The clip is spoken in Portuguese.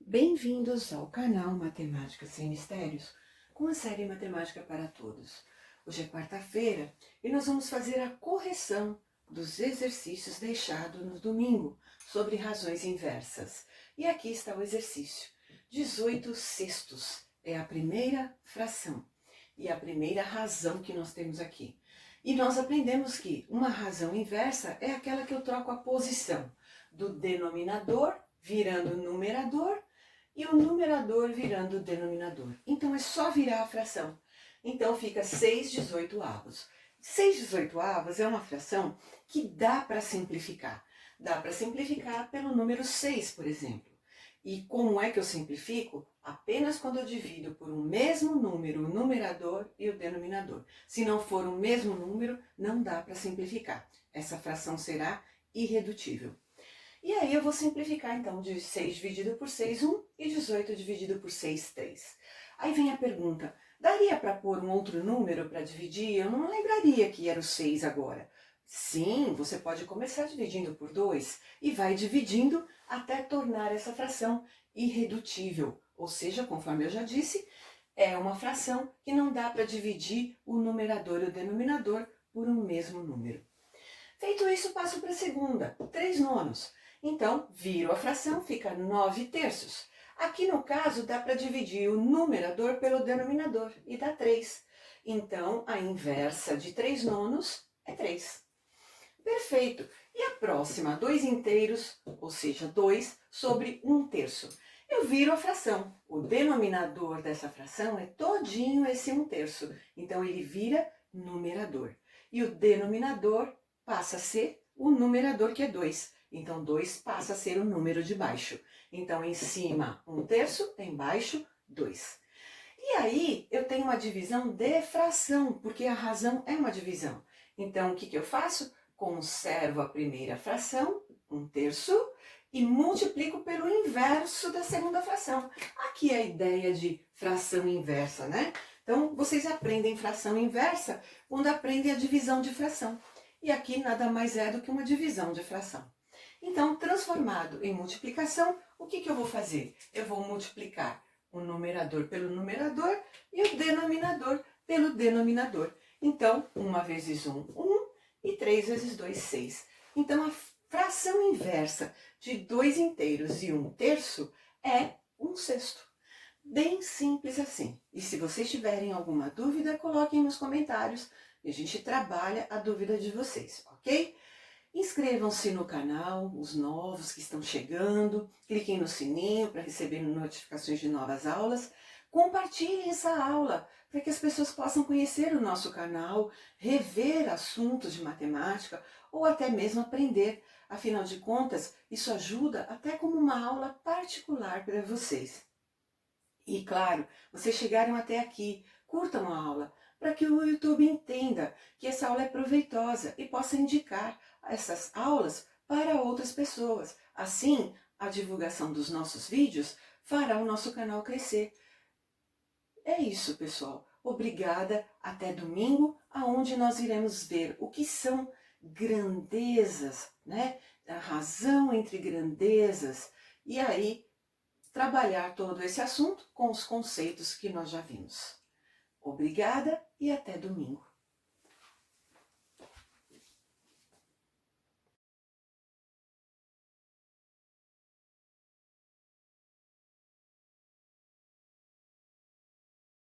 Bem-vindos ao canal Matemática Sem Mistérios, com a série Matemática para Todos. Hoje é quarta-feira e nós vamos fazer a correção dos exercícios deixados no domingo sobre razões inversas. E aqui está o exercício. 18 sextos é a primeira fração e a primeira razão que nós temos aqui. E nós aprendemos que uma razão inversa é aquela que eu troco a posição do denominador virando numerador e o numerador virando o denominador. Então, é só virar a fração. Então, fica 6/18. 6/18 é uma fração que dá para simplificar. Dá para simplificar pelo número 6, por exemplo. E como é que eu simplifico? Apenas quando eu divido por um mesmo número o numerador e o denominador. Se não for o mesmo número, não dá para simplificar. Essa fração será irredutível. E aí eu vou simplificar então de 6 dividido por 6, 1 e 18 dividido por 6, 3. Aí vem a pergunta, daria para pôr um outro número para dividir? Eu não lembraria que era o 6 agora. Sim, você pode começar dividindo por 2 e vai dividindo até tornar essa fração irredutível. Ou seja, conforme eu já disse, é uma fração que não dá para dividir o numerador e o denominador por um mesmo número. Feito isso, passo para a segunda, 3 nonos. Então, viro a fração, fica 9 terços. Aqui no caso, dá para dividir o numerador pelo denominador e dá 3. Então, a inversa de 3 nonos é 3. Perfeito. E a próxima, 2 inteiros, ou seja, 2 sobre 1 terço. Eu viro a fração. O denominador dessa fração é todinho esse 1 terço. Então, ele vira numerador. E o denominador passa a ser o numerador, que é 2. Então, 2 passa a ser o número de baixo. Então, em cima, 1 terço, embaixo, 2. E aí, eu tenho uma divisão de fração, porque a razão é uma divisão. Então, o que eu faço? Conservo a primeira fração, 1 terço, e multiplico pelo inverso da segunda fração. Aqui é a ideia de fração inversa, né? Então, vocês aprendem fração inversa quando aprendem a divisão de fração. E aqui nada mais é do que uma divisão de fração. Então, transformado em multiplicação, o que eu vou fazer? Eu vou multiplicar o numerador pelo numerador e o denominador pelo denominador. Então, 1 vezes 1, 1, e 3 vezes 2, 6. Então, a fração inversa de 2 inteiros e 1 terço é 1 sexto. Bem simples assim. E se vocês tiverem alguma dúvida, coloquem nos comentários e a gente trabalha a dúvida de vocês, ok? Inscrevam-se no canal, os novos que estão chegando, cliquem no sininho para receber notificações de novas aulas, compartilhem essa aula para que as pessoas possam conhecer o nosso canal, rever assuntos de matemática ou até mesmo aprender. Afinal de contas, isso ajuda até como uma aula particular para vocês. E claro, vocês chegaram até aqui, curtam a aula, para que o YouTube entenda que essa aula é proveitosa e possa indicar essas aulas para outras pessoas. Assim, a divulgação dos nossos vídeos fará o nosso canal crescer. É isso, pessoal. Obrigada. Até domingo, aonde nós iremos ver o que são grandezas, né? A razão entre grandezas. E aí, trabalhar todo esse assunto com os conceitos que nós já vimos. Obrigada e até domingo.